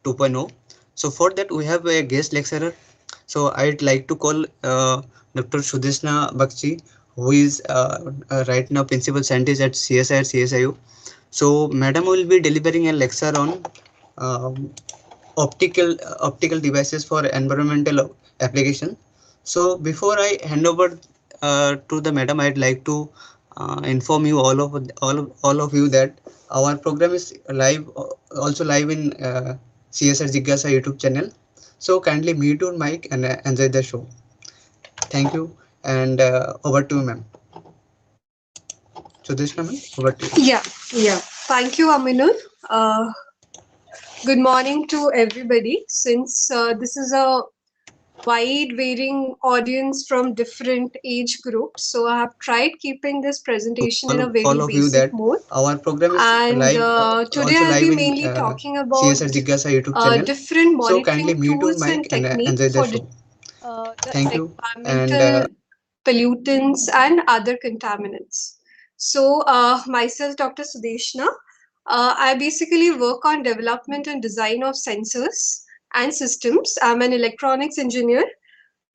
2.0. So for that we have a guest lecturer. So I'd like to call Dr. Sudeshna Bagchi, who is right now principal scientist at CSI at CSIU. So Madam will be delivering a lecture on um, optical devices for environmental application. So before I hand over to the madam, I'd like to inform you all of you that our program is live, also live in CSR Jigyasa YouTube channel. So kindly mute your mic and enjoy the show. Thank you, and over to you, ma'am. Sudeshna ma'am, over to you. Yeah, yeah. Thank you, Aminul. Uh, Good morning to everybody. Since this is a wide varying audience from different age groups, so I have tried keeping this presentation in a All very of you basic that mode. our program is And live, today also I'll live be in mainly talking about CSR Jigyasa YouTube channel. different So kindly monitoring mute your tools and mic and technique enjoy the for show. the Thank you. And environmental pollutants and other contaminants. So, myself, Dr. Sudeshna, I basically work on development and design of sensors and systems. I'm an electronics engineer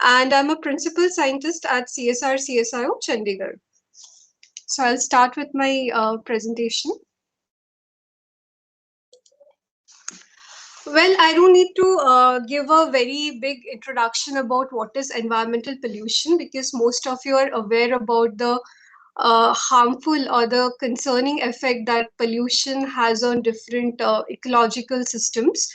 and I'm a principal scientist at CSR CSIO Chandigarh. So, I'll start with my presentation. Well, I don't need to give a very big introduction about what is environmental pollution because most of you are aware about the harmful or the concerning effect that pollution has on different ecological systems.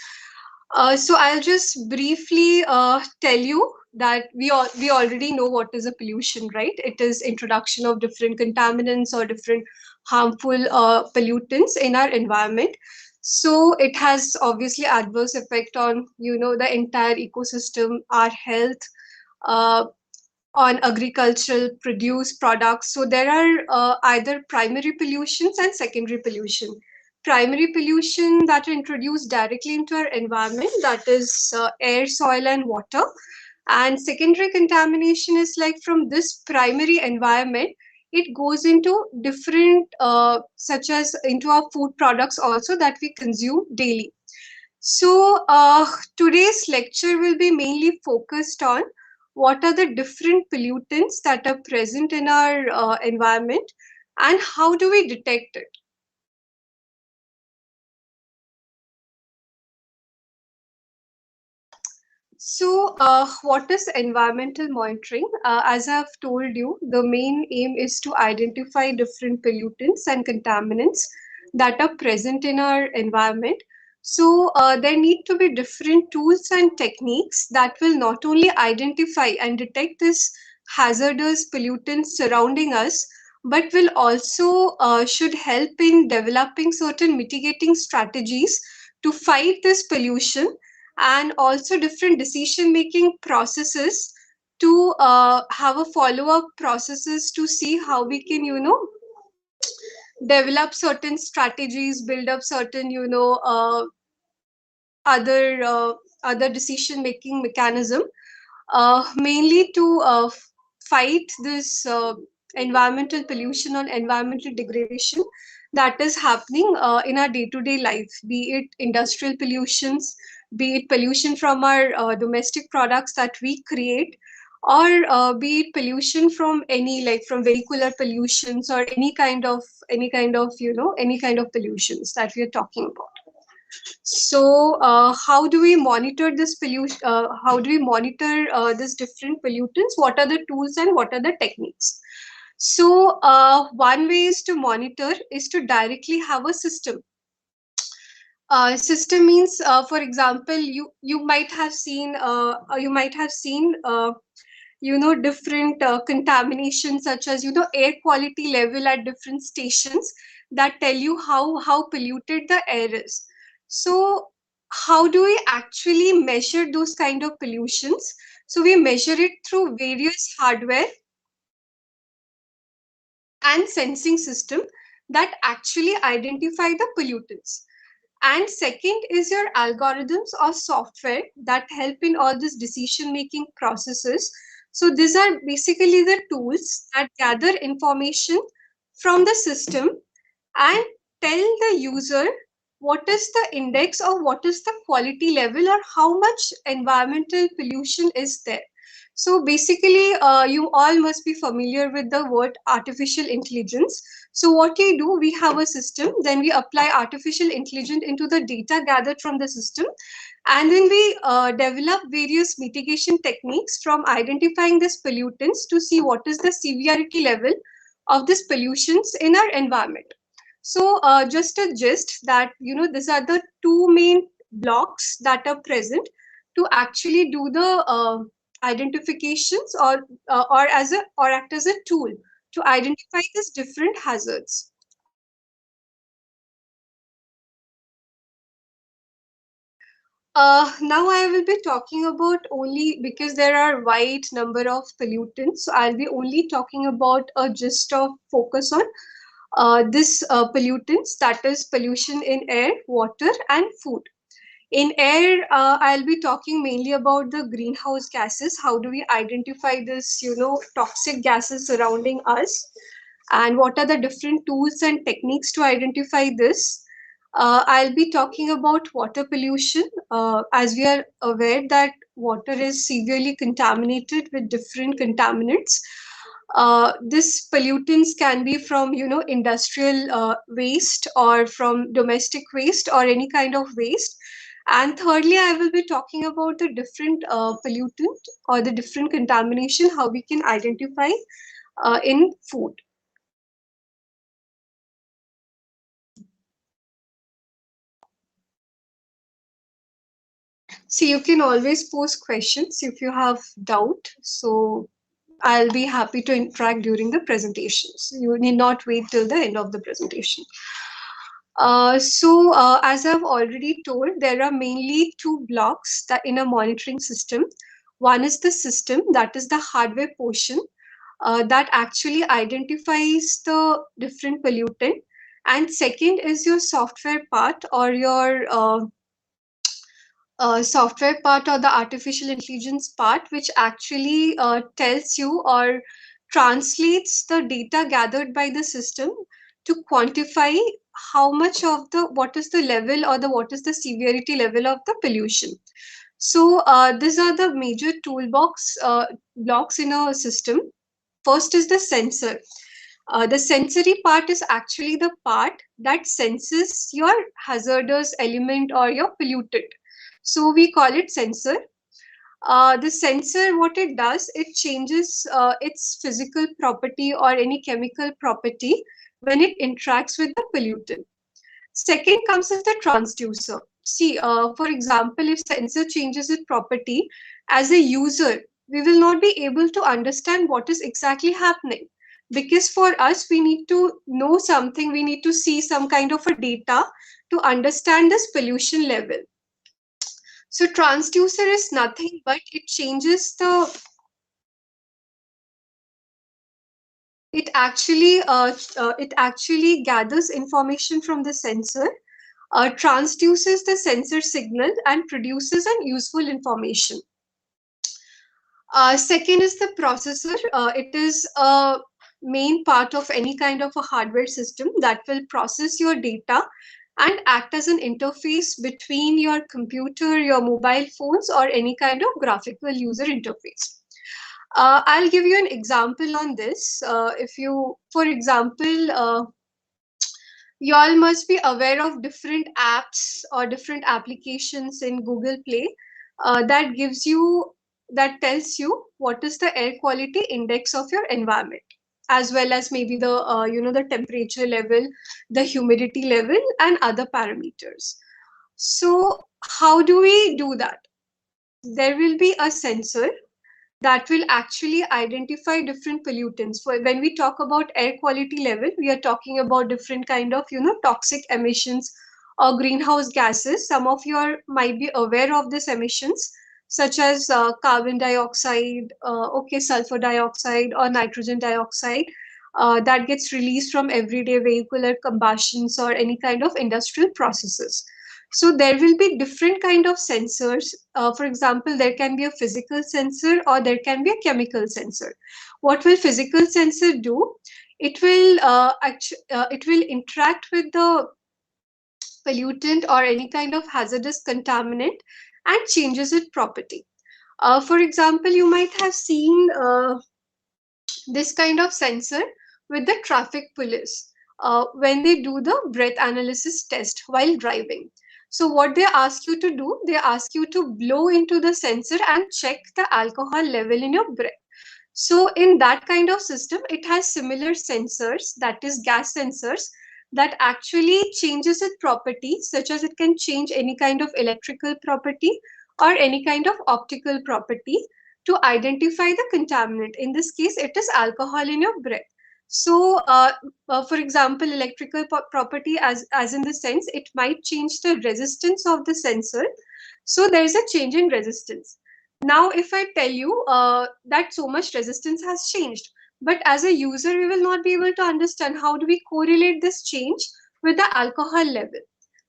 So I'll just briefly tell you that we already know what is a pollution, right? It is introduction of different contaminants or different harmful pollutants in our environment. So it has obviously adverse effect on the entire ecosystem, our health, uh, on agricultural produce products. So there are either primary pollutions and secondary pollution. Primary pollution that are introduced directly into our environment, that is air, soil, and water. And secondary contamination is like from this primary environment, it goes into different, such as into our food products also that we consume daily. So, today's lecture will be mainly focused on what are the different pollutants that are present in our environment and how do we detect it. So, what is environmental monitoring? As I've told you, the main aim is to identify different pollutants and contaminants that are present in our environment. So, there need to be different tools and techniques that will not only identify and detect this hazardous pollutants surrounding us, but will also should help in developing certain mitigating strategies to fight this pollution and also different decision making processes to have a follow up processes to see how we can develop certain strategies, build up certain other other decision making mechanism, mainly to fight this environmental pollution or environmental degradation that is happening in our day-to-day life, be it industrial pollutions, be it pollution from our domestic products that we create, or be it pollution from any like from vehicular pollutions or any kind of any kind of pollutions that we are talking about. So, how do we monitor this pollution? How do we monitor this different pollutants? What are the tools and what are the techniques? So, one way is to monitor is to directly have a system. System means, for example, you might have seen different contamination such as air quality level at different stations that tell you how polluted the air is. So how do we actually measure those kind of pollutions? So we measure it through various hardware and sensing system that actually identify the pollutants. And second is your algorithms or software that help in all this decision making processes. So these are basically the tools that gather information from the system and tell the user what is the index or what is the quality level or how much environmental pollution is there. So basically, you all must be familiar with the word artificial intelligence. So what we do, we have a system, then we apply artificial intelligence into the data gathered from the system, and then we develop various mitigation techniques from identifying these pollutants to see what is the severity level of these pollutions in our environment. So just a gist that, these are the two main blocks that are present to actually do the identifications, or as a or act as a tool to identify these different hazards. Now I will be talking about only because there are wide number of pollutants. So I'll be only talking about a gist of focus on this pollutants, that is pollution in air, water, and food. In air, I'll be talking mainly about the greenhouse gases. How do we identify this, toxic gases surrounding us? And what are the different tools and techniques to identify this? I'll be talking about water pollution, as we are aware that water is severely contaminated with different contaminants. This pollutants can be from, industrial waste or from domestic waste or any kind of waste. And thirdly, I will be talking about the different pollutant or the different contamination, how we can identify in food. So you can always post questions if you have doubt. So I'll be happy to interact during the presentations. You need not wait till the end of the presentation. As I've already told, there are mainly two blocks that in a monitoring system. One is the system, that is the hardware portion, that actually identifies the different pollutant. And second is your software part, or your software part, or the artificial intelligence part, which actually tells you or translates the data gathered by the system to quantify how much of the what is the level or the what is the severity level of the pollution. So these are the major toolbox blocks in a system. First is the sensor. The sensory part is actually the part that senses your hazardous element or your pollutant. So we call it sensor. The sensor, what it does, it changes its physical property or any chemical property when it interacts with the pollutant. Second comes as the transducer. See, for example, if sensor changes its property, as a user, we will not be able to understand what is exactly happening. Because for us, we need to know something, we need to see some kind of a data to understand this pollution level. So transducer is nothing but it actually gathers information from the sensor, transduces the sensor signal and produces an useful information. Second is the processor. It is a main part of any kind of a hardware system that will process your data and act as an interface between your computer, your mobile phones, or any kind of graphical user interface. I'll give you an example on this. If you, for example, you all must be aware of different apps or different applications in Google Play that gives you that tells you what is the air quality index of your environment, as well as maybe the the temperature level, the humidity level, and other parameters. So how do we do that? There will be a sensor that will actually identify different pollutants. For when we talk about air quality level, we are talking about different kind of toxic emissions or greenhouse gases. Some of you might be aware of these emissions, such as carbon dioxide, okay, sulfur dioxide or nitrogen dioxide, that gets released from everyday vehicular combustions or any kind of industrial processes. So there will be different kind of sensors. For example, there can be a physical sensor or there can be a chemical sensor. What will physical sensor do? It will interact with the pollutant or any kind of hazardous contaminant and changes its property. For example, you might have seen this kind of sensor with the traffic police when they do the breath analysis test while driving. So what they ask you to do, they ask you to blow into the sensor and check the alcohol level in your breath. So in that kind of system, it has similar sensors, that is gas sensors, that actually changes its properties, such as it can change any kind of electrical property or any kind of optical property to identify the contaminant. In this case, it is alcohol in your breath. So, for example, electrical property, as in the sense, it might change the resistance of the sensor. So there is a change in resistance. Now, if I tell you that so much resistance has changed, but as a user, we will not be able to understand how do we correlate this change with the alcohol level.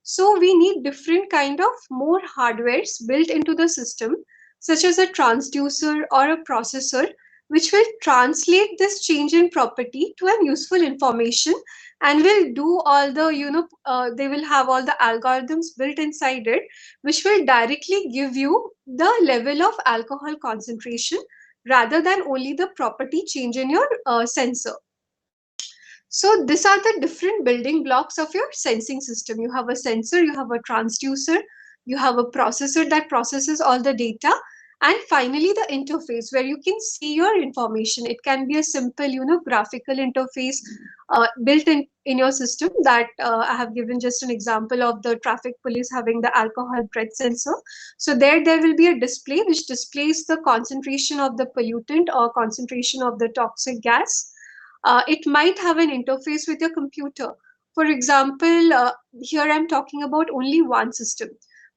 So we need different kind of more hardwares built into the system, such as a transducer or a processor, which will translate this change in property to an useful information and will do all the, they will have all the algorithms built inside it, which will directly give you the level of alcohol concentration rather than only the property change in your sensor. So these are the different building blocks of your sensing system. You have a sensor, you have a transducer, you have a processor that processes all the data, and finally the interface where you can see your information. It can be a simple, graphical interface built in your system that I have given just an example of the traffic police having the alcohol breath sensor. So there will be a display which displays the concentration of the pollutant or concentration of the toxic gas. It might have an interface with your computer. For example, here I'm talking about only one system.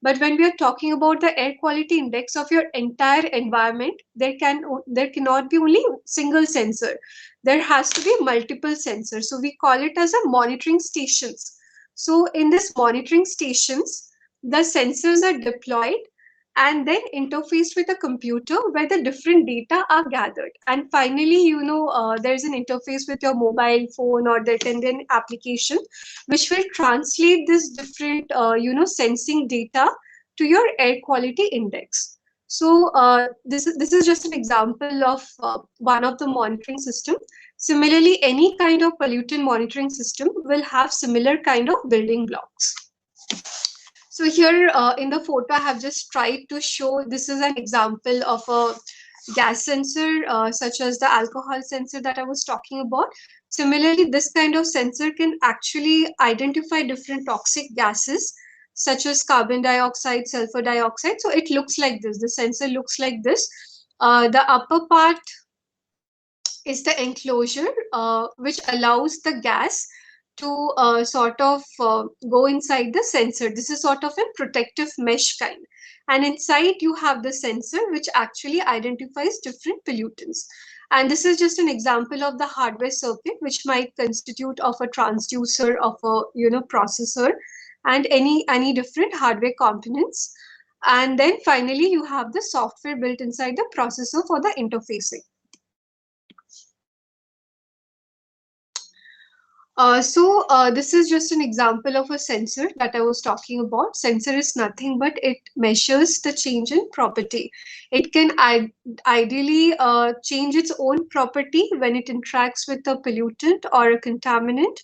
But when we are talking about the air quality index of your entire environment, there cannot be only single sensor. There has to be multiple sensors. So we call it as a monitoring stations. So in this monitoring stations, the sensors are deployed and then interfaced with a computer where the different data are gathered. And finally, there's an interface with your mobile phone or the attendant application, which will translate this different, sensing data to your air quality index. So this is just an example of one of the monitoring system. Similarly, any kind of pollutant monitoring system will have similar kind of building blocks. So here in the photo, I have just tried to show, this is an example of a gas sensor, such as the alcohol sensor that I was talking about. Similarly, this kind of sensor can actually identify different toxic gases, such as carbon dioxide, sulfur dioxide. So it looks like this. The sensor looks like this. The upper part is the enclosure, which allows the gas to sort of go inside the sensor. This is sort of a protective mesh kind. And inside you have the sensor, which actually identifies different pollutants. And this is just an example of the hardware circuit, which might constitute of a transducer, of a processor, and any different hardware components. And then finally, you have the software built inside the processor for the interfacing. This is just an example of a sensor that I was talking about. Sensor is nothing but it measures the change in property. It can ideally change its own property when it interacts with a pollutant or a contaminant,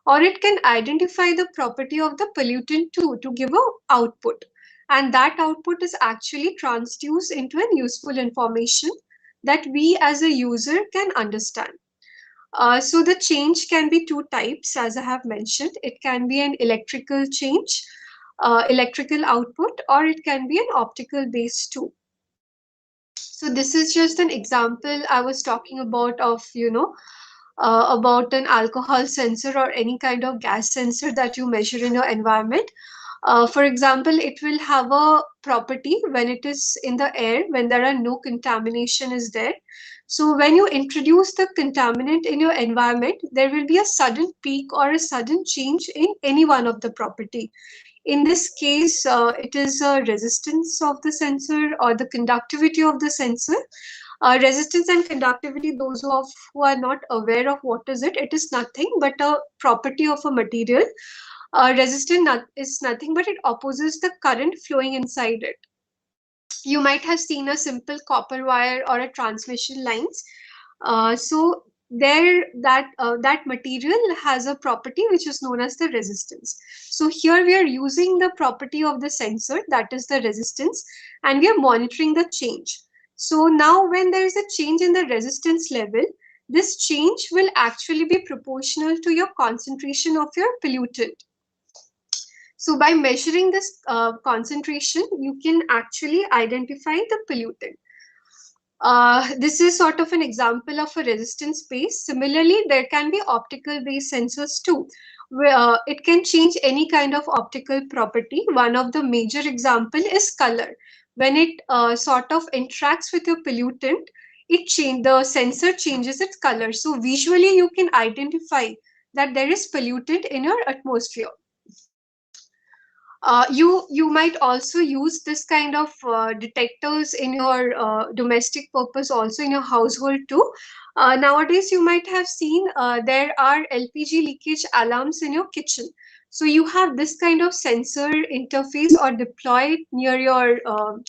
or it can identify the property of the pollutant too to give a output. And that output is actually transduced into an useful information that we as a user can understand. So the change can be two types, as I have mentioned. It can be an electrical change, electrical output, or it can be an optical base too. So this is just an example I was talking about of, about an alcohol sensor or any kind of gas sensor that you measure in your environment. For example, it will have a property when it is in the air, when there are no contamination is there. So when you introduce the contaminant in your environment, there will be a sudden peak or a sudden change in any one of the property. In this case, it is a resistance of the sensor or the conductivity of the sensor. Resistance and conductivity, those who are not aware of what is it is nothing but a property of a material. Is nothing but it opposes the current flowing inside it. You might have seen a simple copper wire or a transmission lines. So there that material has a property which is known as the resistance. So here we are using the property of the sensor, that is the resistance, and we are monitoring the change. So now when there is a change in the resistance level, this change will actually be proportional to your concentration of your pollutant. So by measuring this concentration, you can actually identify the pollutant. This is sort of an example of a resistance base. Similarly, there can be optical based sensors too, where it can change any kind of optical property. One of the major example is color. When it sort of interacts with your pollutant, the sensor changes its color. So visually, you can identify that there is pollutant in your atmosphere. You might also use this kind of detectors in your domestic purpose, also in your household too. Nowadays you might have seen there are LPG leakage alarms in your kitchen. So you have this kind of sensor interface or deployed near your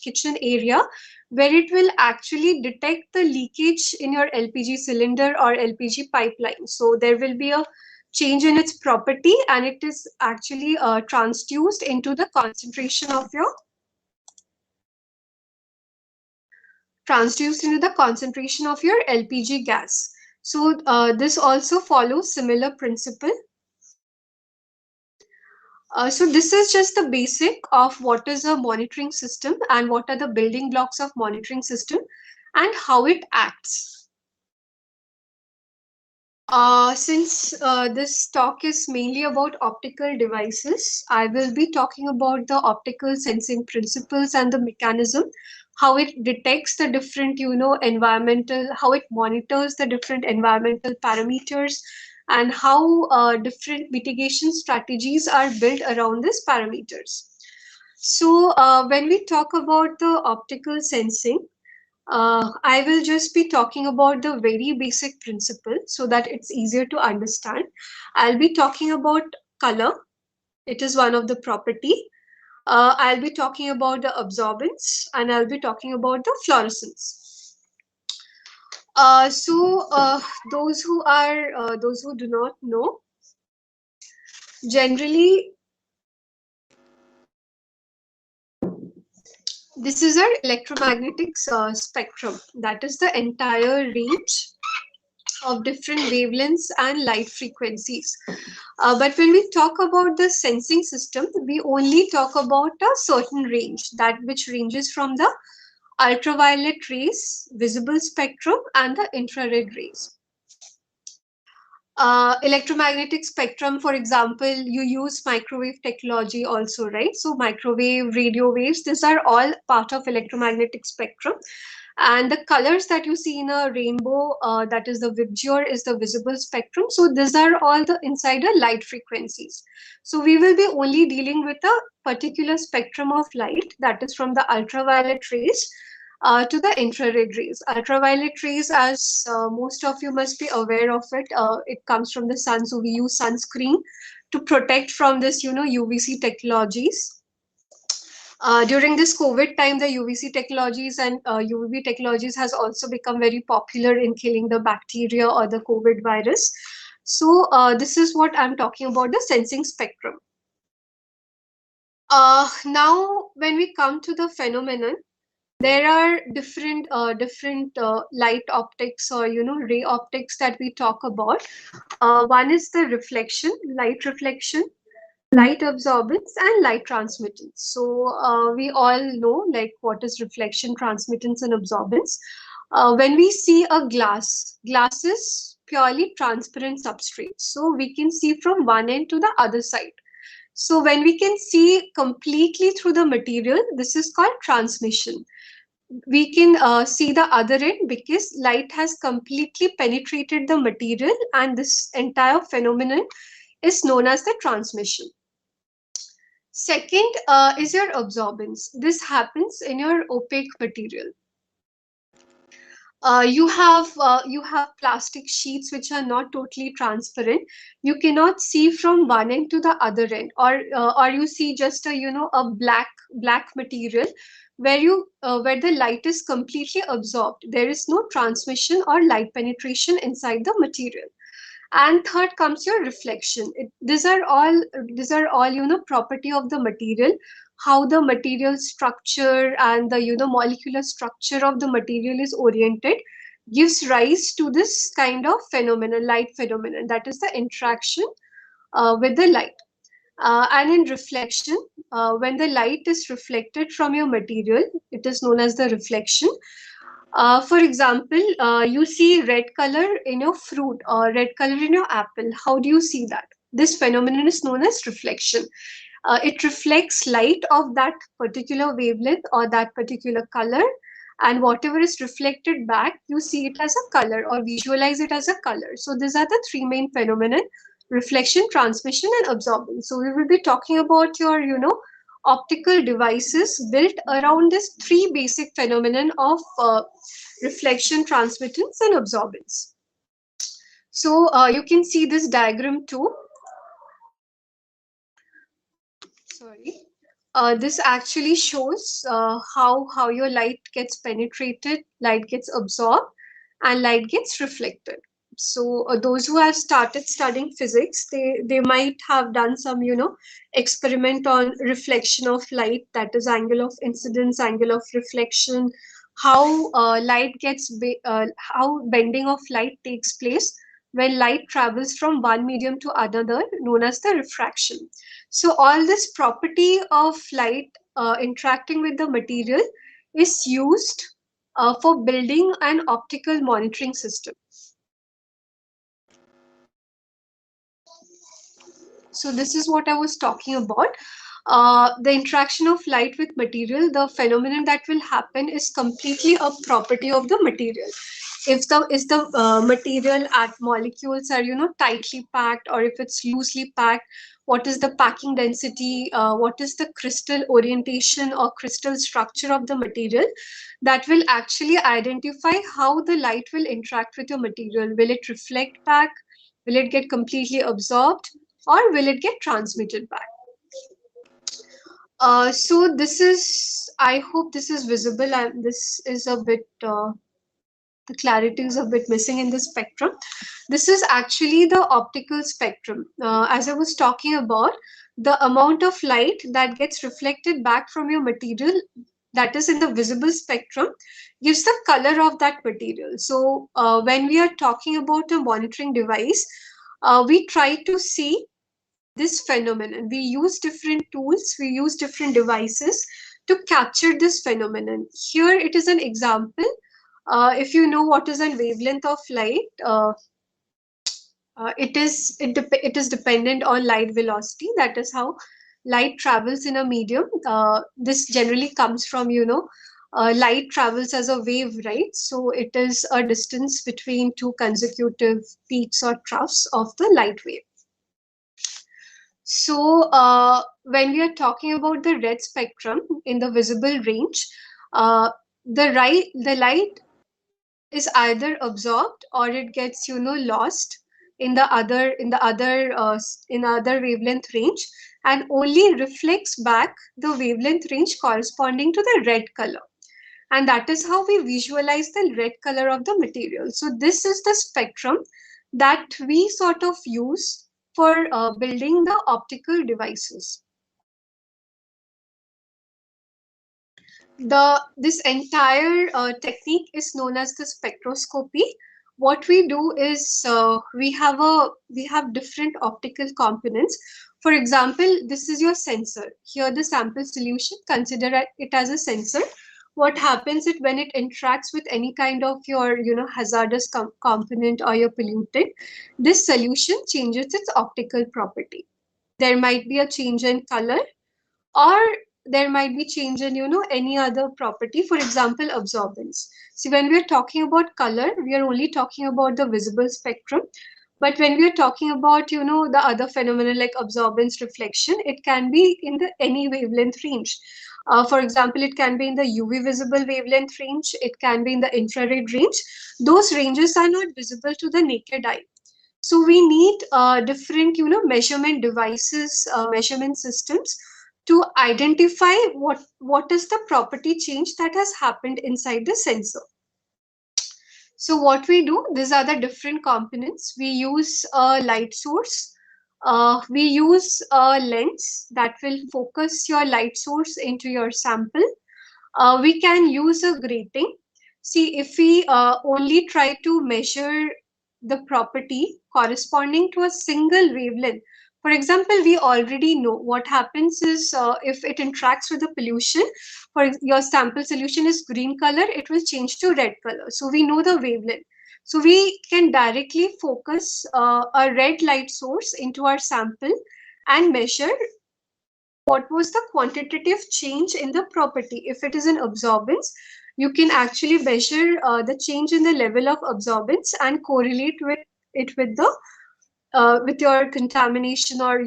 kitchen area, where it will actually detect the leakage in your LPG cylinder or LPG pipeline. So there will be a change in its property, and it is actually transduced into the concentration of your LPG gas. So this also follows similar principle. So this is just the basic of what is a monitoring system and what are the building blocks of monitoring system and how it acts. Since this talk is mainly about optical devices, I will be talking about the optical sensing principles and the mechanism, how it detects the different, how it monitors the different environmental parameters, and how different mitigation strategies are built around these parameters. So, when we talk about the optical sensing, I will just be talking about the very basic principle so that it's easier to understand. I'll be talking about color. It is one of the property. I'll be talking about the absorbance, and I'll be talking about the fluorescence. So those who do not know, generally this is our electromagnetic spectrum. That is the entire range of different wavelengths and light frequencies. But when we talk about the sensing system, we only talk about a certain range, that which ranges from the ultraviolet rays, visible spectrum, and the infrared rays. Electromagnetic spectrum, for example, you use microwave technology also, right? So microwave, radio waves, these are all part of electromagnetic spectrum. And the colors that you see in a rainbow, that is the VIBGYOR, is the visible spectrum. So these are all the insider light frequencies. So we will be only dealing with a particular spectrum of light, that is from the ultraviolet rays to the infrared rays. Ultraviolet rays, as most of you must be aware of it, it comes from the sun. So we use sunscreen to protect from this, UVC technologies. During this COVID time, the UVC technologies and UVB technologies has also become very popular in killing the bacteria or the COVID virus. So this is what I'm talking about, the sensing spectrum. Now, when we come to the phenomenon, there are different light optics, or ray optics, that we talk about. One is the light reflection, light absorbance, and light transmittance. So we all know like what is reflection, transmittance, and absorbance. When we see a glass is purely transparent substrate, so we can see from one end to the other side. So when we can see completely through the material, this is called transmission. We can see the other end because light has completely penetrated the material, and this entire phenomenon is known as the transmission. Second is your absorbance. This happens in your opaque material. you have plastic sheets which are not totally transparent. You cannot see from one end to the other end, or you see just a a black material where where the light is completely absorbed. There is no transmission or light penetration inside the material. And third comes your reflection. These are all property of the material, how the material structure and the molecular structure of the material is oriented gives rise to this kind of phenomenon, light phenomenon, that is the interaction with the light. And in reflection, when the light is reflected from your material, it is known as the reflection. For example, you see red color in your fruit or red color in your apple. How do you see that? This phenomenon is known as reflection. It reflects light of that particular wavelength or that particular color, and whatever is reflected back, you see it as a color or visualize it as a color. So these are the three main phenomena: reflection, transmission, and absorbance. So we will be talking about your optical devices built around this three basic phenomenon of reflection, transmittance, and absorbance. So you can see this diagram too. Sorry. This actually shows how your light gets penetrated, light gets absorbed, and light gets reflected. So those who have started studying physics, they might have done some experiment on reflection of light, that is angle of incidence, angle of reflection, how how bending of light takes place when light travels from one medium to another, known as the refraction. So all this property of light interacting with the material is used for building an optical monitoring system. So this is what I was talking about. The interaction of light with material, the phenomenon that will happen is completely a property of the material. If the material at molecules are tightly packed, or if it's loosely packed, what is the packing density, what is the crystal orientation or crystal structure of the material, that will actually identify how the light will interact with your material. Will it reflect back, will it get completely absorbed, or will it get transmitted back? So this is, I hope this is visible, and this is a bit the clarity is a bit missing in the spectrum. This is actually the optical spectrum. As I was talking about, the amount of light that gets reflected back from your material, that is in the visible spectrum, gives the color of that material. So when we are talking about a monitoring device, we try to see this phenomenon. We use different tools, we use different devices to capture this phenomenon. Here it is an example. If you know what is a wavelength of light, it is dependent on light velocity. That is how light travels in a medium. This generally comes from light travels as a wave, right? So it is a distance between two consecutive peaks or troughs of the light wave. So when we are talking about the red spectrum in the visible range, the light is either absorbed or it gets lost in the other wavelength range, and only reflects back the wavelength range corresponding to the red color, and that is how we visualize the red color of the material. So this is the spectrum that we sort of use for building the optical devices. This entire technique is known as the spectroscopy. What we do is we have different optical components. For example, this is your sensor. Here the sample solution, consider it as a sensor. What happens is when it interacts with any kind of your hazardous component or your pollutant, this solution changes its optical property. There might be a change in color, or there might be change in any other property, for example absorbance. See, when we are talking about color, we are only talking about the visible spectrum, but when we are talking about the other phenomena like absorbance, reflection, it can be in the any wavelength range. For example, it can be in the UV visible wavelength range, it can be in the infrared range. Those ranges are not visible to the naked eye. So we need different, measurement devices, measurement systems to identify what is the property change that has happened inside the sensor. So what we do, these are the different components. We use a light source. We use a lens that will focus your light source into your sample. We can use a grating. See, if we only try to measure the property corresponding to a single wavelength, for example, we already know what happens is if it interacts with the pollution, for your sample solution is green color, it will change to red color. So we know the wavelength. So we can directly focus a red light source into our sample and measure what was the quantitative change in the property. If it is an absorbance, you can actually measure the change in the level of absorbance and correlate with it with the with your contamination or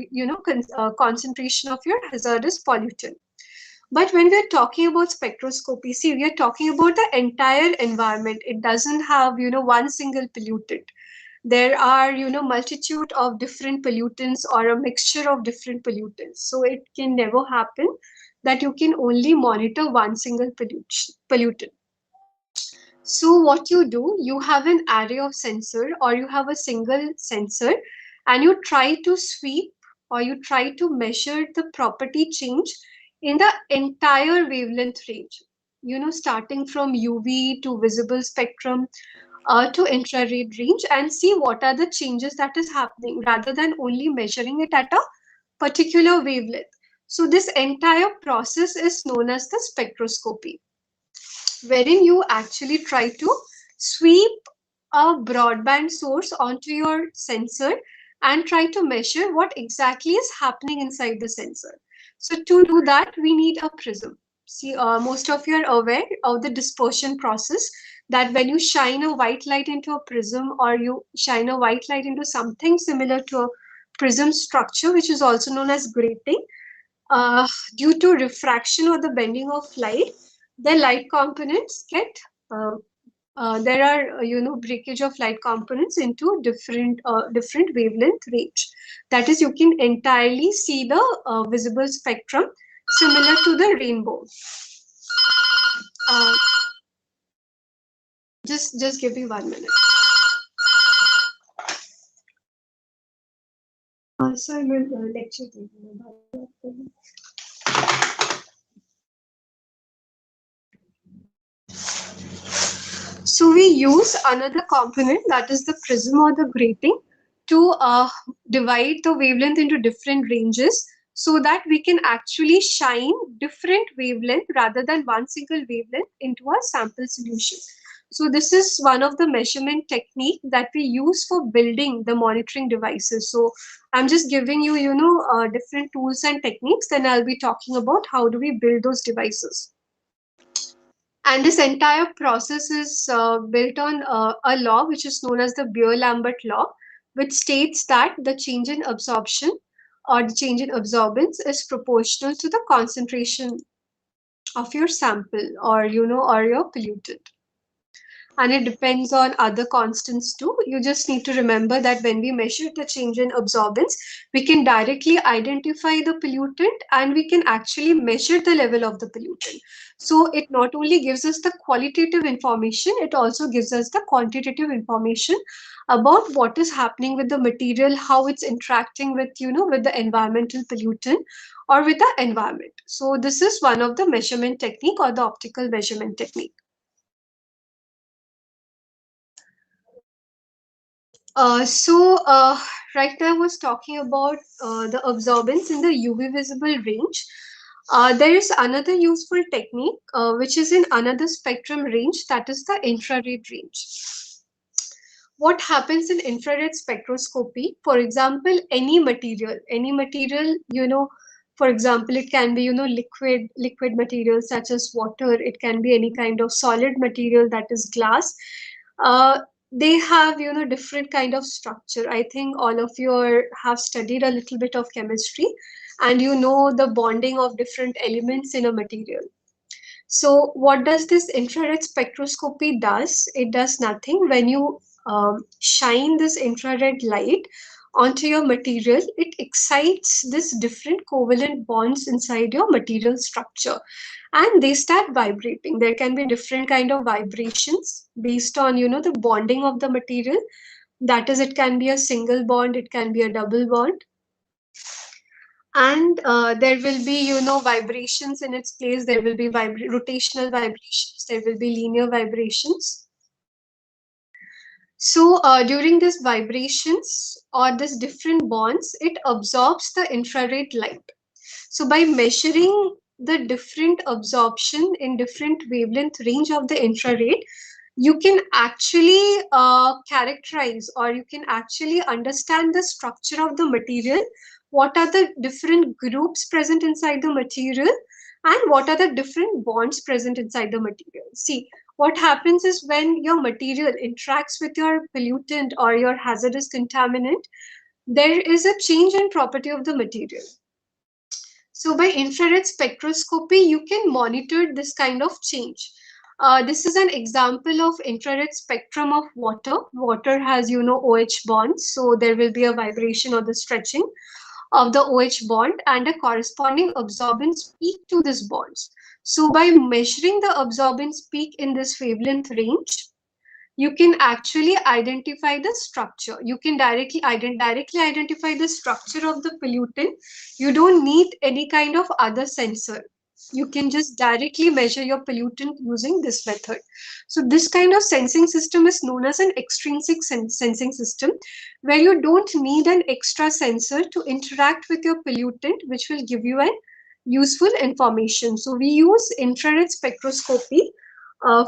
concentration of your hazardous pollutant. But when we're talking about spectroscopy, see, we are talking about the entire environment. It doesn't have one single pollutant. There are multitude of different pollutants or a mixture of different pollutants, so it can never happen that you can only monitor one single pollutant. So what you do, you have an array of sensor or you have a single sensor, and you try to sweep or you try to measure the property change in the entire wavelength range, starting from UV to visible spectrum to infrared range, and see what are the changes that is happening rather than only measuring it at a particular wavelength. So this entire process is known as the spectroscopy, wherein you actually try to sweep a broadband source onto your sensor and try to measure what exactly is happening inside the sensor. So to do that, we need a prism. See, most of you are aware of the dispersion process, that when you shine a white light into a prism or you shine a white light into something similar to a prism structure, which is also known as grating, uh, due to refraction or the bending of light, the light components get uh, there are breakage of light components into different wavelength range. That is, you can entirely see the visible spectrum similar to the rainbow. Uh, just give me 1 minute. So I will lecture you about that. So we use another component, that is the prism or the grating, to divide the wavelength into different ranges so that we can actually shine different wavelength rather than one single wavelength into our sample solution. So this is one of the measurement technique that we use for building the monitoring devices. So I'm just giving you, different tools and techniques. Then I'll be talking about how do we build those devices. And this entire process is built on a law which is known as the Beer-Lambert law, which states that the change in absorption or the change in absorbance is proportional to the concentration of your sample or or your pollutant, and it depends on other constants too. You just need to remember that when we measure the change in absorbance, we can directly identify the pollutant and we can actually measure the level of the pollutant. So it not only gives us the qualitative information, it also gives us the quantitative information about what is happening with the material, how it's interacting with, with the environmental pollutant or with the environment. So this is one of the measurement technique or the optical measurement technique. So right now I was talking about the absorbance in the UV visible range. There is another useful technique which is in another spectrum range, that is the infrared range. What happens in infrared spectroscopy? For example, any material, for example, it can be liquid materials such as water. It can be any kind of solid material, that is glass. uh, they have different kind of structure. I think all of you have studied a little bit of chemistry, and you know the bonding of different elements in a material. So what does this infrared spectroscopy does? It does nothing. When you shine this infrared light onto your material, it excites this different covalent bonds inside your material structure, and they start vibrating. There can be different kind of vibrations based on the bonding of the material. That is, it can be a single bond, it can be a double bond, and there will be vibrations in its place. There will be rotational vibrations, there will be linear vibrations. So during these vibrations or this different bonds, it absorbs the infrared light. So by measuring the different absorption in different wavelength range of the infrared, you can actually characterize, or you can actually understand the structure of the material. What are the different groups present inside the material, and what are the different bonds present inside the material? See, what happens is when your material interacts with your pollutant or your hazardous contaminant, there is a change in property of the material. So by infrared spectroscopy, you can monitor this kind of change. This is an example of infrared spectrum of water. Water has, OH bonds, so there will be a vibration or the stretching of the OH bond and a corresponding absorbance peak to this bonds. So by measuring the absorbance peak in this wavelength range, you can actually identify the structure. You can directly identify the structure of the pollutant. You don't need any kind of other sensor. You can just directly measure your pollutant using this method. So this kind of sensing system is known as an extrinsic sensing system, where you don't need an extra sensor to interact with your pollutant, which will give you an useful information. So we use infrared spectroscopy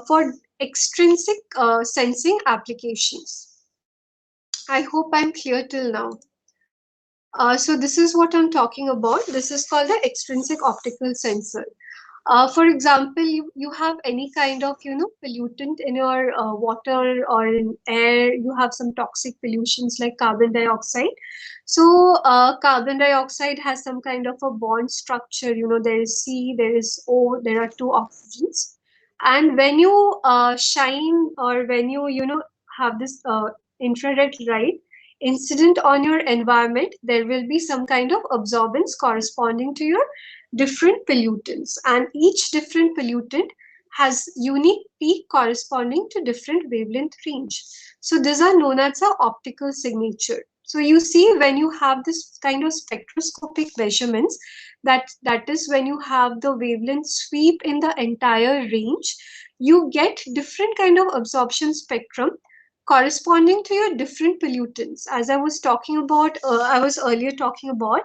for extrinsic sensing applications. I hope I'm clear till now. So this is what I'm talking about. This is called the extrinsic optical sensor. For example, you have any kind of pollutant in your water or in air. You have some toxic pollutions like carbon dioxide. So carbon dioxide has some kind of a bond structure. There is C, there is O, there are two oxygens. And when you shine, or when you have this infrared light incident on your environment, there will be some kind of absorbance corresponding to your different pollutants, and each different pollutant has unique peak corresponding to different wavelength range. So these are known as a optical signature. So you see, when you have this kind of spectroscopic measurements, that is when you have the wavelength sweep in the entire range, you get different kind of absorption spectrum corresponding to your different pollutants. As I was earlier talking about,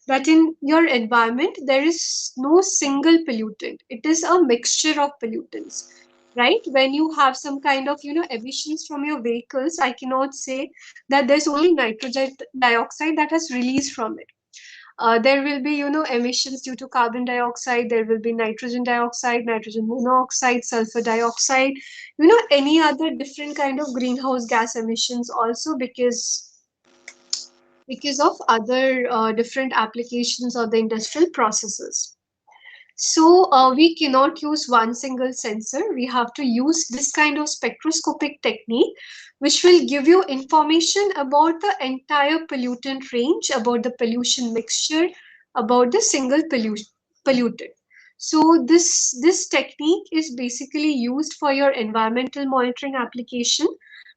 that in your environment there is no single pollutant. It is a mixture of pollutants, right? When you have some kind of emissions from your vehicles, I cannot say that there's only nitrogen dioxide that has released from it. There will be emissions due to carbon dioxide, there will be nitrogen dioxide, nitrogen monoxide, sulfur dioxide, any other different kind of greenhouse gas emissions also, because of other different applications or the industrial processes. So we cannot use one single sensor. We have to use this kind of spectroscopic technique, which will give you information about the entire pollutant range, about the pollution mixture, about the single pollutant. So this technique is basically used for your environmental monitoring application.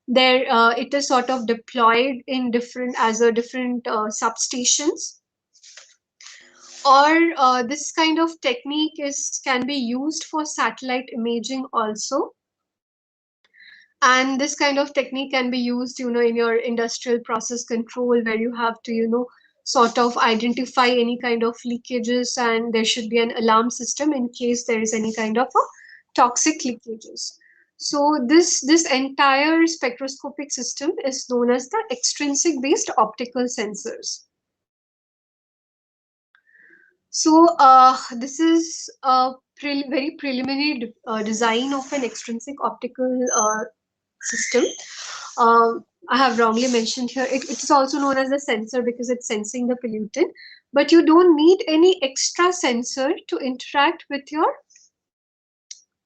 There, it is sort of deployed in different as a different substations, or this kind of technique is can be used for satellite imaging also. And this kind of technique can be used in your industrial process control, where you have to sort of identify any kind of leakages, and there should be an alarm system in case there is any kind of a toxic leakages. So this entire spectroscopic system is known as the extrinsic based optical sensors. So this is a very preliminary design of an extrinsic optical system. I have wrongly mentioned here. It is also known as the sensor because it's sensing the pollutant. But you don't need any extra sensor to interact with your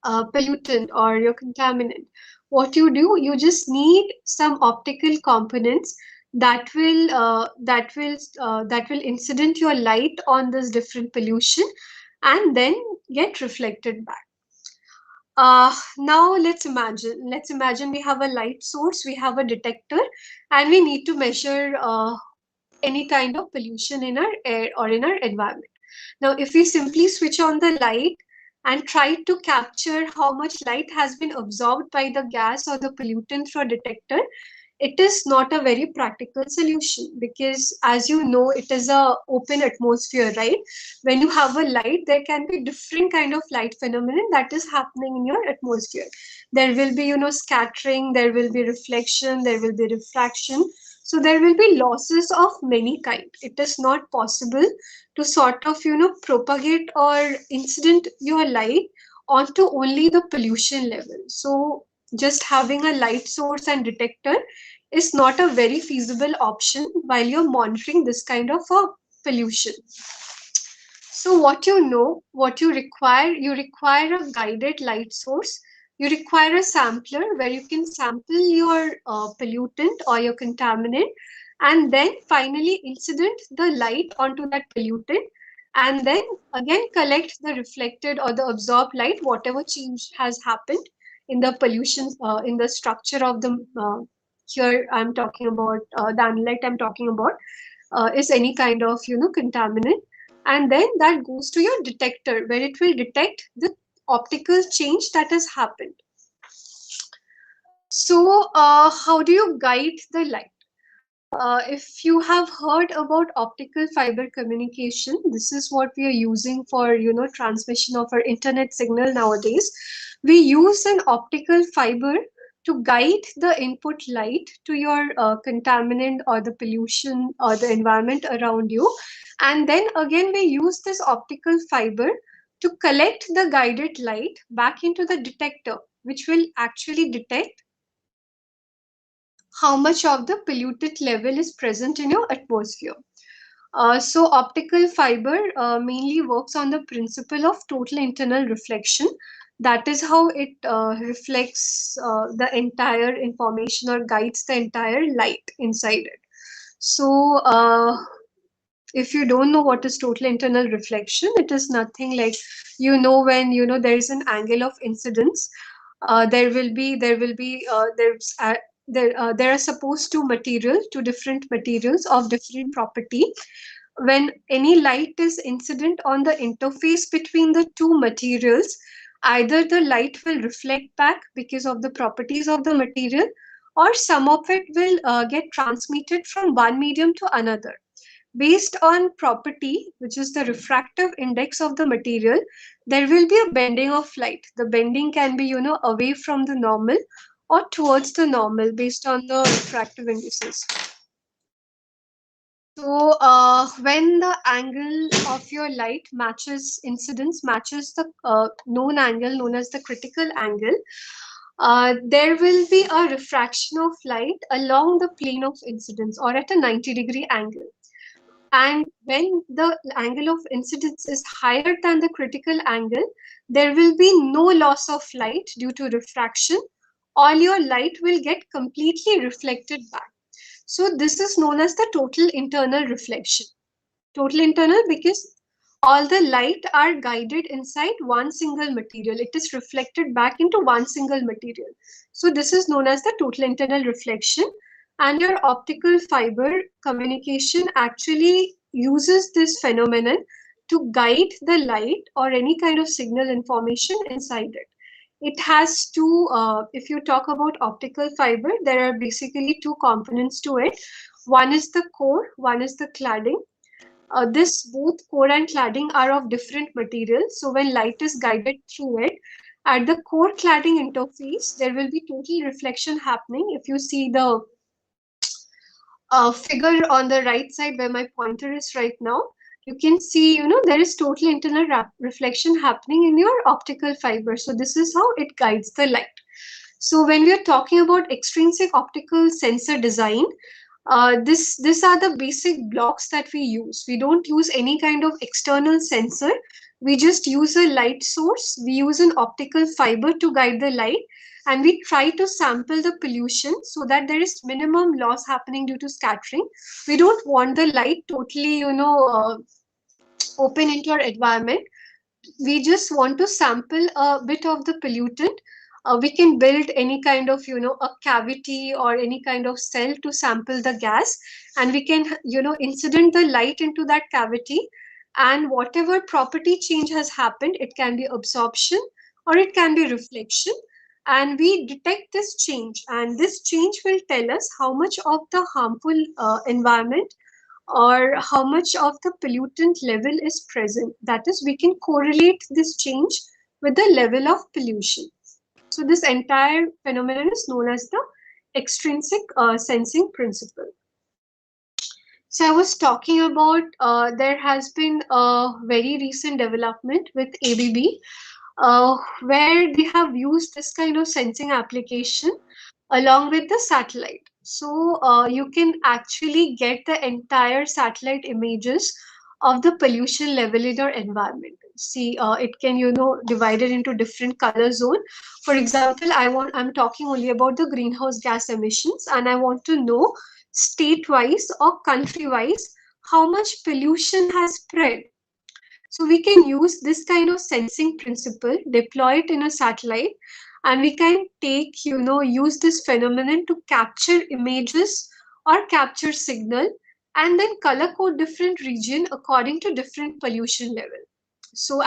pollutant or your contaminant. What you do, you just need some optical components that will incident your light on this different pollution and then get reflected back. Now let's imagine we have a light source, we have a detector, and we need to measure any kind of pollution in our air or in our environment. Now, if we simply switch on the light and try to capture how much light has been absorbed by the gas or the pollutant through a detector, it is not a very practical solution because, as you know, it is a open atmosphere, right? When you have a light, there can be different kind of light phenomenon that is happening in your atmosphere. There will be, scattering, there will be reflection, there will be refraction, so there will be losses of many kind. It is not possible to sort of propagate or incident your light onto only the pollution level. So just having a light source and detector is not a very feasible option while you're monitoring this kind of a pollution. So what you require a guided light source. You require a sampler where you can sample your pollutant or your contaminant and then finally incident the light onto that pollutant and then again collect the reflected or the absorbed light, whatever change has happened in the pollution, in the structure of the, here I'm talking about the analyte I'm talking about, is any kind of contaminant, and then that goes to your detector where it will detect the optical change that has happened. So how do you guide the light? If you have heard about optical fiber communication, this is what we are using for transmission of our internet signal nowadays. We use an optical fiber to guide the input light to your contaminant or the pollution or the environment around you, and then again we use this optical fiber to collect the guided light back into the detector, which will actually detect how much of the polluted level is present in your atmosphere. So optical fiber mainly works on the principle of total internal reflection. That is how it reflects the entire information or guides the entire light inside it. So if you don't know what is total internal reflection, it is nothing like, when there is an angle of incidence, there are supposed to material two different materials of different property. When any light is incident on the interface between the two materials, either the light will reflect back because of the properties of the material, or some of it will get transmitted from one medium to another based on property, which is the refractive index of the material. There will be a bending of light. The bending can be away from the normal or towards the normal based on the refractive indices. So when the angle of your light matches incidence, matches the known angle known as the critical angle, there will be a refraction of light along the plane of incidence or at a 90-degree angle. And when the angle of incidence is higher than the critical angle, there will be no loss of light due to refraction. All your light will get completely reflected back. So this is known as the total internal reflection. Total internal because all the light are guided inside one single material. It is reflected back into one single material. So this is known as the total internal reflection. And your optical fiber communication actually uses this phenomenon to guide the light or any kind of signal information inside it. It has two, if you talk about optical fiber, there are basically two components to it. One is the core, one is the cladding. This both core and cladding are of different materials. So when light is guided through it, at the core cladding interface, there will be total reflection happening. If you see the figure on the right side where my pointer is right now, you can see, there is total internal reflection happening in your optical fiber. So this is how it guides the light. So when we are talking about extrinsic optical sensor design, these are the basic blocks that we use. We don't use any kind of external sensor. We just use a light source. We use an optical fiber to guide the light, and we try to sample the pollution so that there is minimum loss happening due to scattering. We don't want the light totally, open into our environment. We just want to sample a bit of the pollutant. We can build any kind of, a cavity or any kind of cell to sample the gas, and we can, incident the light into that cavity, and whatever property change has happened, it can be absorption or it can be reflection, and we detect this change, and this change will tell us how much of the harmful environment or how much of the pollutant level is present. That is, we can correlate this change with the level of pollution. So, this entire phenomenon is known as the extrinsic sensing principle. So, I was talking about there has been a very recent development with ABB where they have used this kind of sensing application along with the satellite. So you can actually get the entire satellite images of the pollution level in your environment. See, it can, divide it into different color zone. For example, I'm talking only about the greenhouse gas emissions, and I want to know state wise or country wise how much pollution has spread. So we can use this kind of sensing principle, deploy it in a satellite, and we can take, use this phenomenon to capture images or capture signal, and then color code different region according to different pollution level. So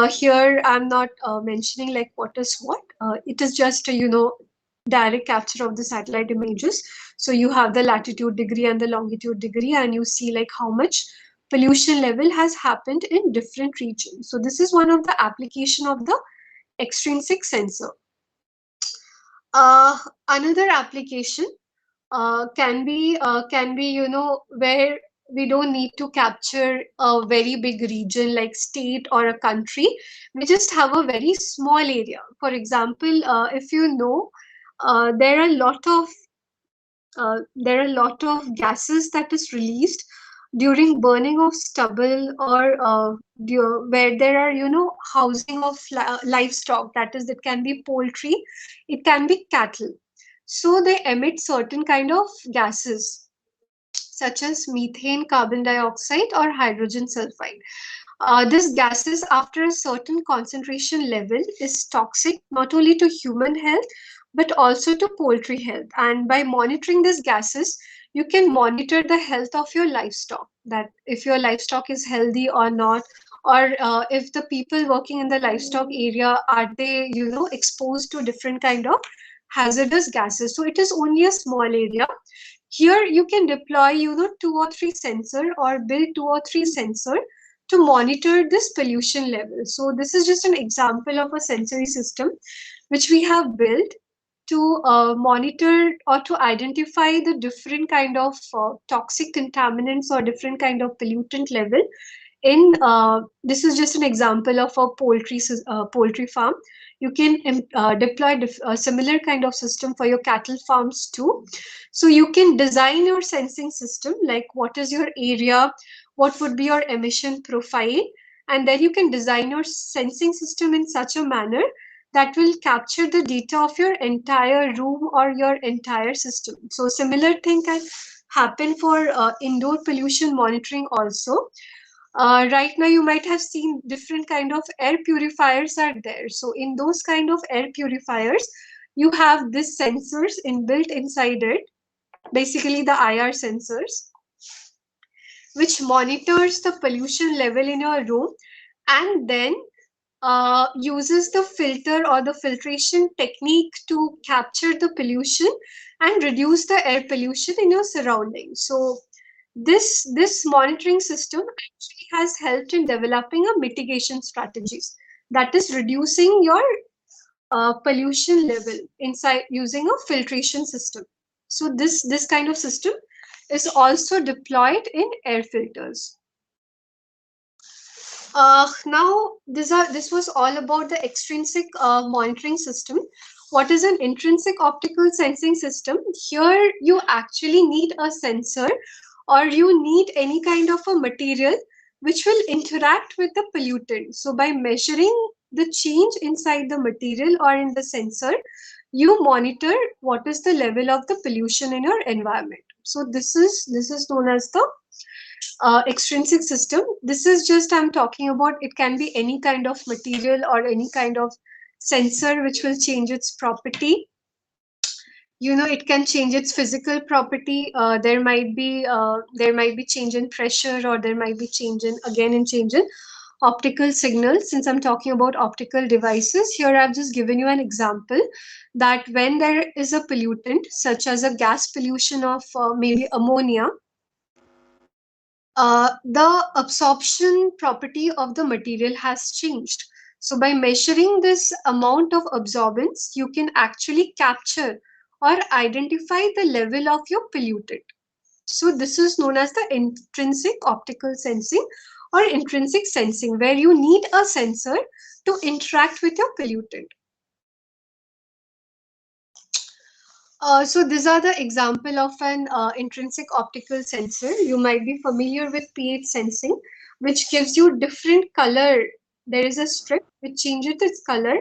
here I'm not mentioning like what is what. It is just a, direct capture of the satellite images. So you have the latitude degree and the longitude degree, and you see like how much pollution level has happened in different regions. So this is one of the application of the extrinsic sensor. Uh, Another application can be, where we don't need to capture a very big region like state or a country. We just have a very small area. For example, if you know, there are a lot of gases that is released during burning of stubble, or where there are, housing of livestock, that is, it can be poultry, it can be cattle. So they emit certain kind of gases such as methane, carbon dioxide, or hydrogen sulfide. This gases, after a certain concentration level, is toxic not only to human health but also to poultry health. And by monitoring these gases, you can monitor the health of your livestock. That if your livestock is healthy or not, or if the people working in the livestock area are they, exposed to different kind of hazardous gases. So it is only a small area. Here you can deploy, two or three sensor or build two or three sensor to monitor this pollution level. So this is just an example of a sensory system which we have built to monitor or to identify the different kind of toxic contaminants or different kind of pollutant level in this is just an example of a poultry farm. You can deploy a similar kind of system for your cattle farms too. So you can design your sensing system, like what is your area, what would be your emission profile, and then you can design your sensing system in such a manner that will capture the data of your entire room or your entire system. So similar thing can happen for indoor pollution monitoring also. Right now you might have seen different kind of air purifiers are there. So in those kind of air purifiers, you have this sensors inbuilt inside it, basically the IR sensors, which monitors the pollution level in your room, and then uses the filter or the filtration technique to capture the pollution and reduce the air pollution in your surroundings. So this monitoring system actually has helped in developing a mitigation strategies, that is reducing your pollution level inside using a filtration system. So this kind of system is also deployed in air filters. Now, this was all about the extrinsic monitoring system. What is an intrinsic optical sensing system? Here, you actually need a sensor, or you need any kind of a material which will interact with the pollutant. So, by measuring the change inside the material or in the sensor, you monitor what is the level of the pollution in your environment. So, this is known as the extrinsic system. This is just I'm talking about, it can be any kind of material or any kind of sensor which will change its property. It can change its physical property. There might be change in pressure, or there might be change in optical signals. Since I'm talking about optical devices, here I've just given you an example that when there is a pollutant such as a gas pollution of maybe ammonia, the absorption property of the material has changed. So, by measuring this amount of absorbance, you can actually capture or identify the level of your pollutant. So, this is known as the intrinsic optical sensing or intrinsic sensing, where you need a sensor to interact with your pollutant. So these are the example of an intrinsic optical sensor. You might be familiar with pH sensing, which gives you different color. There is a strip which changes its color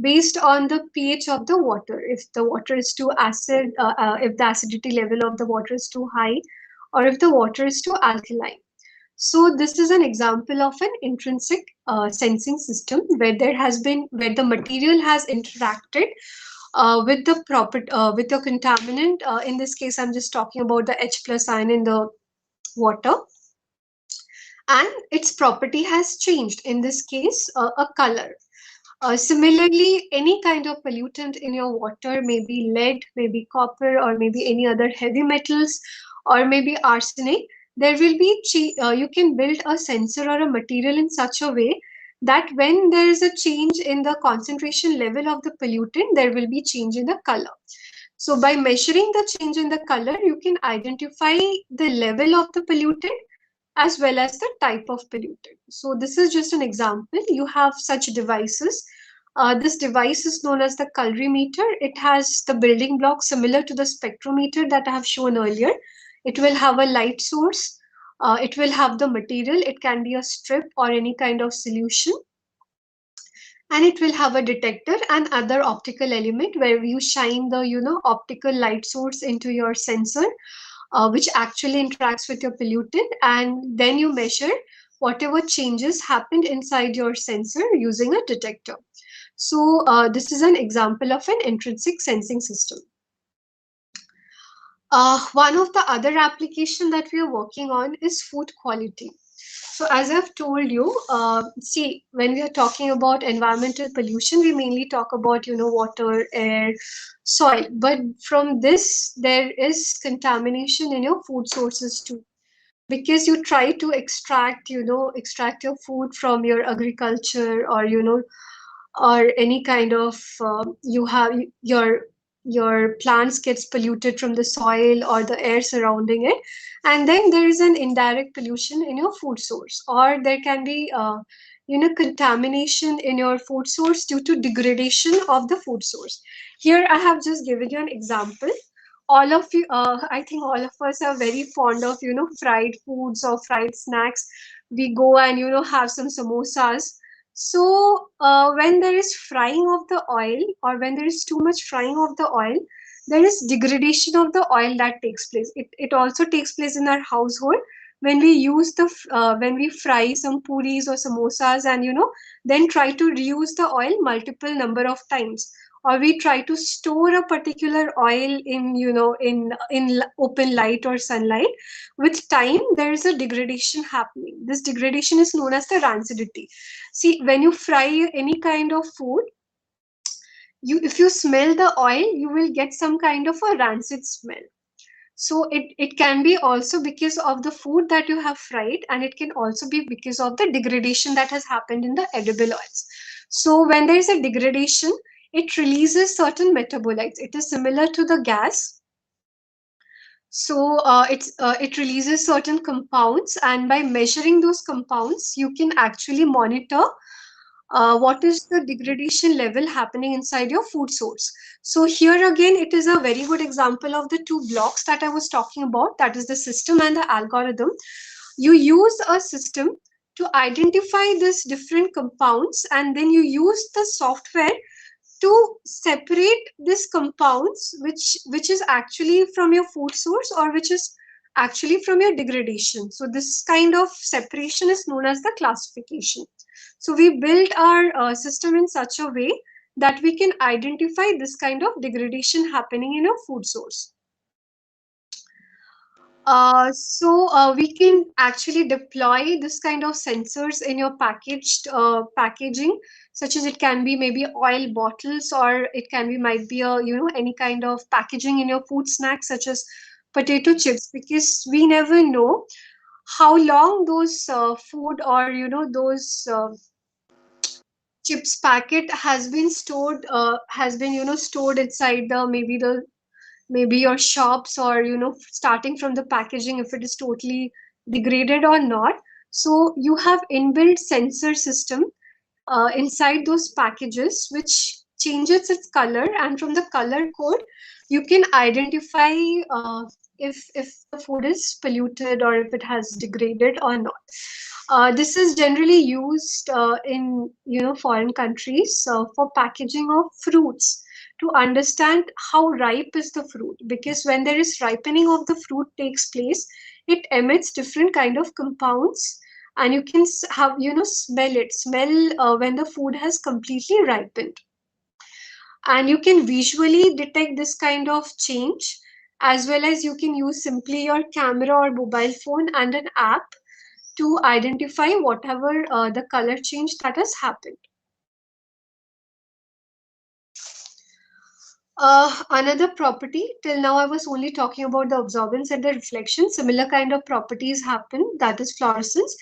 based on the pH of the water. If the water is too acid, if the acidity level of the water is too high, or if the water is too alkaline. So this is an example of an intrinsic sensing system where the material has interacted with the with the contaminant. In this case, I'm just talking about the H plus ion in the water, and its property has changed. In this case, a color. Similarly, any kind of pollutant in your water, maybe lead, maybe copper, or maybe any other heavy metals, or maybe arsenic, there will be you can build a sensor or a material in such a way that when there is a change in the concentration level of the pollutant, there will be change in the color. So by measuring the change in the color, you can identify the level of the pollutant as well as the type of pollutant. So this is just an example. You have such devices. This device is known as the colorimeter. It has the building block similar to the spectrometer that I have shown earlier. It will have a light source. It will have the material. It can be a strip or any kind of solution, and it will have a detector and other optical element where you shine the optical light source into your sensor, which actually interacts with your pollutant, and then you measure whatever changes happened inside your sensor using a detector. So this is an example of an intrinsic sensing system. One of the other application that we are working on is food quality. So as I've told you, see, when we are talking about environmental pollution, we mainly talk about, water, air, soil. But from this, there is contamination in your food sources too. Because you try to extract your food from your agriculture, or any kind of you have your plants gets polluted from the soil or the air surrounding it, and then there is an indirect pollution in your food source, or there can be contamination in your food source due to degradation of the food source. Here I have just given you an example. All of you, I think all of us are very fond of fried foods or fried snacks. We go and have some samosas. So, when there is frying of the oil, or when there is too much frying of the oil, there is degradation of the oil that takes place. It also takes place in our household when we when we fry some puris or samosas, and then try to reuse the oil multiple number of times, or we try to store a particular oil in open light or sunlight. With time, there is a degradation happening. This degradation is known as the rancidity. See, when you fry any kind of food, if you smell the oil, you will get some kind of a rancid smell. So it can be also because of the food that you have fried, and it can also be because of the degradation that has happened in the edible oils. So when there is a degradation, it releases certain metabolites. It is similar to the gas. So it releases certain compounds, and by measuring those compounds, you can actually monitor what is the degradation level happening inside your food source. So here again, it is a very good example of the two blocks that I was talking about. That is the system and the algorithm. You use a system to identify these different compounds, and then you use the software to separate these compounds which is actually from your food source or which is actually from your degradation. So this kind of separation is known as the classification. So we build our system in such a way that we can identify this kind of degradation happening in your food source. We can actually deploy this kind of sensors in your packaged packaging, such as it can be maybe oil bottles, or it can be might be a any kind of packaging in your food snacks, such as potato chips, because we never know how long those food or those chips packet has been stored inside the maybe your shops, or starting from the packaging, if it is totally degraded or not. So you have inbuilt sensor system inside those packages which changes its color, and from the color code you can identify if the food is polluted or if it has degraded or not. This is generally used in foreign countries for packaging of fruits, to understand how ripe is the fruit, because when there is ripening of the fruit takes place, it emits different kind of compounds, and you can have smell when the food has completely ripened, and you can visually detect this kind of change, as well as you can use simply your camera or mobile phone and an app to identify whatever the color change that has happened. Another property, till now I was only talking about the absorbance and the reflection. Similar kind of properties happen, that is fluorescence.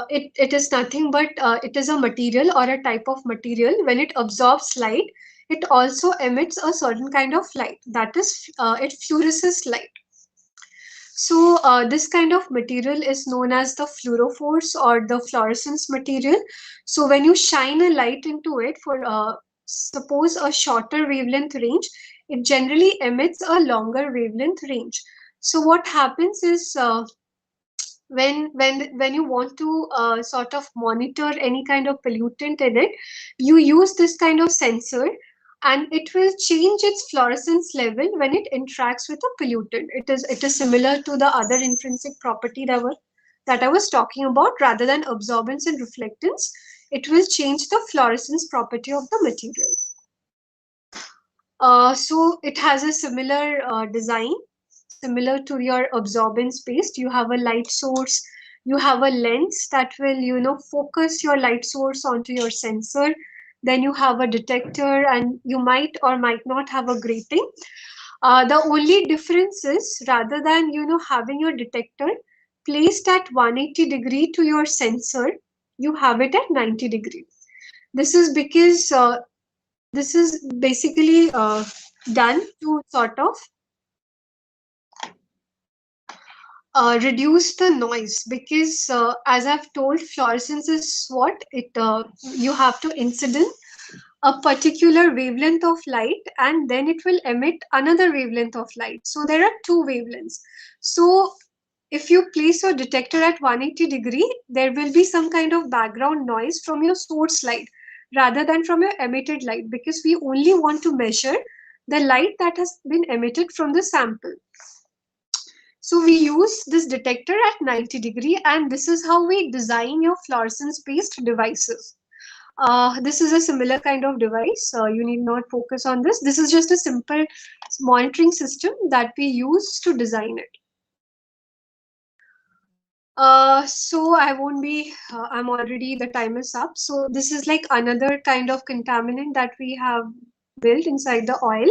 It is nothing but it is a material or a type of material. When it absorbs light, it also emits a certain kind of light. That is, it fluoresces light. So this kind of material is known as the fluorophores or the fluorescence material. So when you shine a light into it for suppose a shorter wavelength range, it generally emits a longer wavelength range. So what happens is when you want to sort of monitor any kind of pollutant in it, you use this kind of sensor, and it will change its fluorescence level when it interacts with a pollutant. It is similar to the other intrinsic property that I was talking about. Rather than absorbance and reflectance, it will change the fluorescence property of the material. So it has a similar design, similar to your absorbance paste. You have a light source, you have a lens that will focus your light source onto your sensor. Then you have a detector, and you might or might not have a grating. The only difference is, rather than having your detector placed at 180-degree to your sensor, you have it at 90-degree. This is because this is basically done to sort of reduce the noise, because as I've told, fluorescence is what it you have to incident a particular wavelength of light, and then it will emit another wavelength of light. So there are two wavelengths. So if you place your detector at 180-degree, there will be some kind of background noise from your source light rather than from your emitted light, because we only want to measure the light that has been emitted from the sample. So we use this detector at 90-degree, and this is how we design your fluorescence based devices. This is a similar kind of device. You need not focus on this. This is just a simple monitoring system that we use to design it. So I won't be, I'm already, the time is up. So this is like another kind of contaminant that we have built inside the oil.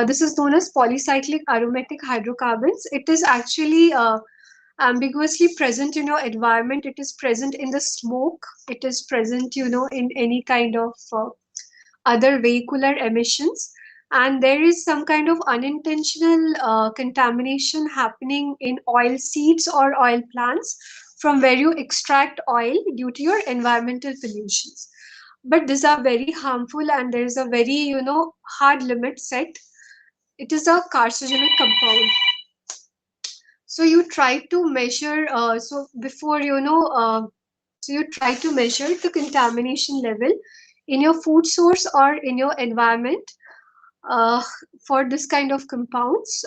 This is known as polycyclic aromatic hydrocarbons. It is actually ambiguously present in your environment. It is present in the smoke. It is present, in any kind of other vehicular emissions. and there is some kind of unintentional contamination happening in oil seeds or oil plants from where you extract oil due to your environmental pollutions. But these are very harmful, and there is a very, hard limit set. It is a carcinogenic compound. So you try to measure, so before, so you try to measure the contamination level in your food source or in your environment uh, for this kind of compounds.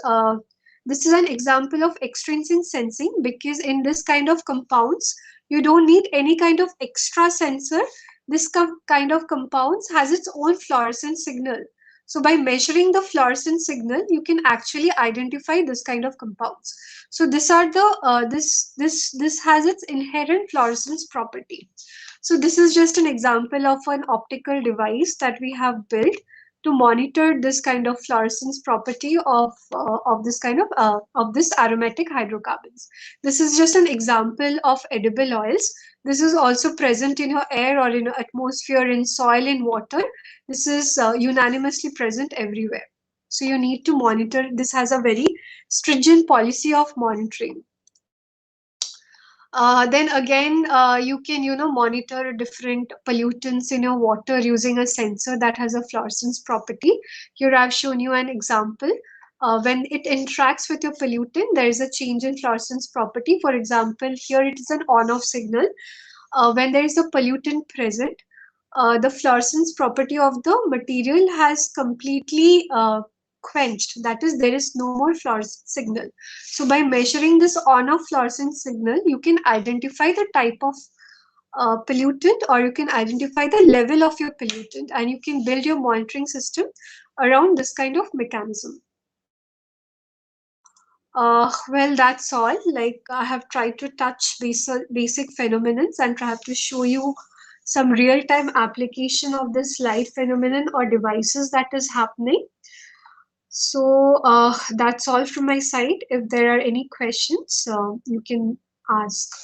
This is an example of extrinsic sensing, because in this kind of compounds, you don't need any kind of extra sensor. This kind of compounds has its own fluorescence signal. So by measuring the fluorescence signal, you can actually identify this kind of compounds. So this are the this has its inherent fluorescence property. So this is just an example of an optical device that we have built to monitor this kind of fluorescence property of this kind of this aromatic hydrocarbons. This is just an example of edible oils. This is also present in your air or in your atmosphere, in soil, in water. This is unanimously present everywhere. So you need to monitor. This has a very stringent policy of monitoring. Then again, you can, monitor different pollutants in your water using a sensor that has a fluorescence property. Here I've shown you an example. When it interacts with your pollutant, there is a change in fluorescence property. For example, here it is an on-off signal. When there is a pollutant present, the fluorescence property of the material has completely quenched. That is, there is no more fluorescence signal. So by measuring this on-off fluorescence signal, you can identify the type of pollutant, or you can identify the level of your pollutant, and you can build your monitoring system around this kind of mechanism. Well, that's all. Like, I have tried to touch basic phenomena and try to show you some real-time application of this light phenomenon or devices that is happening. So that's all from my side. If there are any questions, you can ask.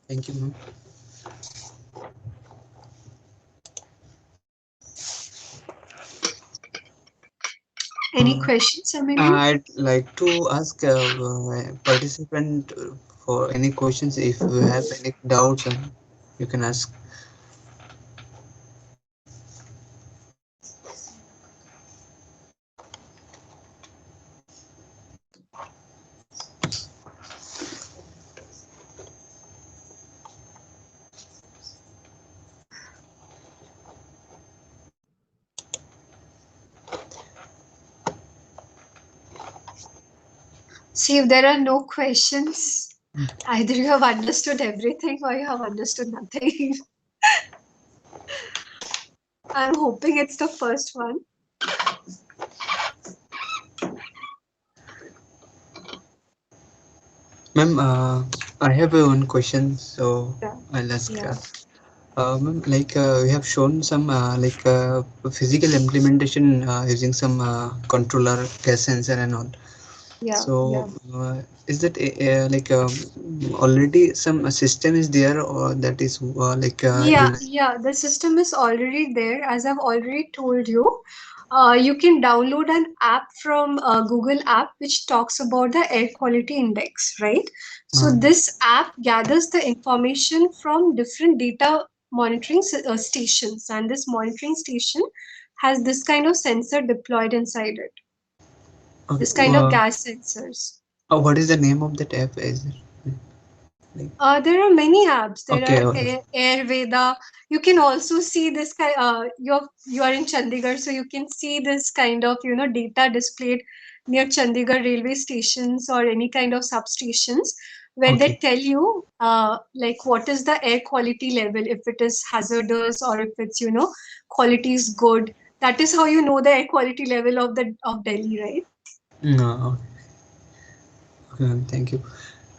Thank you, ma'am. Any Uh, questions, Amelia? I'd like to ask participant for any questions. If you have any doubts, you can ask. See, if there are no questions, either you have understood everything or you have understood nothing. I'm hoping it's the first one. Ma'am, I have one question, so Yeah, I'll ask. yeah, Ma'am, like we have shown some physical implementation using some controller, gas sensor, and all. yeah, So, yeah. is that already some system is there, or that is Yeah, yeah, the system is already there. As I've already told you, you can download an app from Google App which talks about the air quality index, right? So uh, this app gathers the information from different data monitoring stations, and this monitoring station has this kind of sensor deployed inside it, okay, this kind of gas sensors. what is the name of that app? Is it like There are many apps. There okay, are Airveda. You can also see this kind. You are in Chandigarh, so you can see this kind of data displayed near Chandigarh railway stations or any kind of substations, where they okay. tell you like what is the air quality level, if it is hazardous or if it's quality is good. That is how you know the air quality level of Delhi, right? No, okay, ma'am, thank you.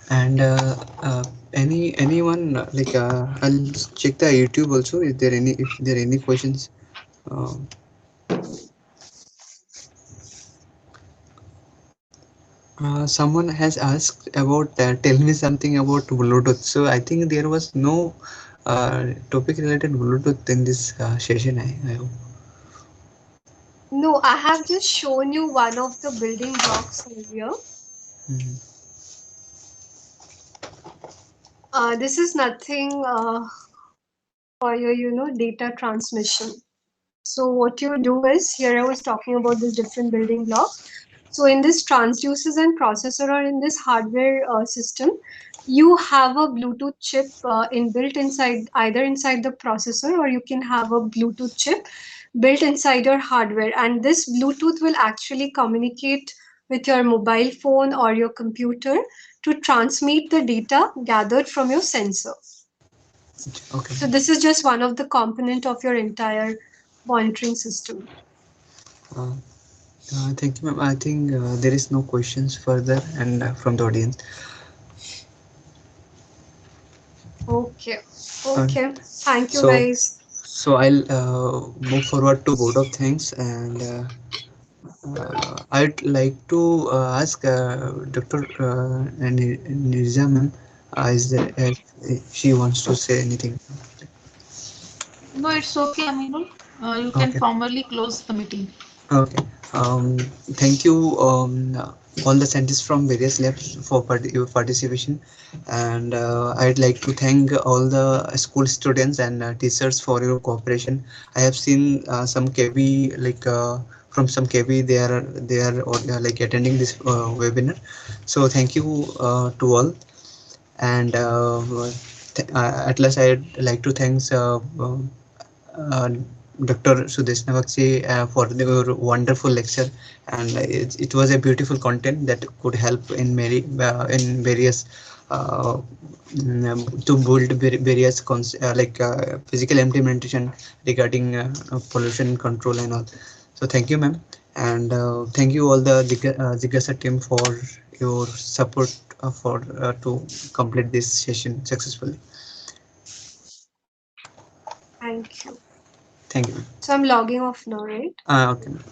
And anyone I'll check the YouTube also. Is there any if there any questions? Uh, Someone has asked about tell me something about Bluetooth. So I think there was no topic related Bluetooth in this session. I hope. No, I have just shown you one of the building blocks earlier. Mhm. This is nothing for your, data transmission. So what you do is, here I was talking about these different building blocks. So in this transducers and processor or in this hardware system, you have a Bluetooth chip inbuilt inside, either inside the processor, or you can have a Bluetooth chip built inside your hardware. And this Bluetooth will actually communicate with your mobile phone or your computer to transmit the data gathered from your sensor. Okay. So this is just one of the component of your entire monitoring system. Uh, Thank you, ma'am. I think there is no questions further and from the audience. Okay. Uh, Okay. Thank you so, guys. I'll move forward to board of things, and I'd like to ask Dr. Nirja ma'am, is there, if she wants to say anything. No, it's okay, Aminul. You can Okay. formally close the meeting. Okay. Thank you, all the scientists from various labs for your participation, and I'd like to thank all the school students and teachers for your cooperation. I have seen some KB from some KB they are like attending this webinar. So thank you to all, and at last I'd like to thanks uh, Dr. Sudeshna Bagchi for your wonderful lecture, and it was a beautiful content that could help in many in various uh, to build various physical implementation regarding pollution control and all. So thank you, ma'am, and thank you all the Jigyasa team for your support for to complete this session successfully. Thank you. Thank you, ma'am. So I'm logging off now, right? Okay, ma'am.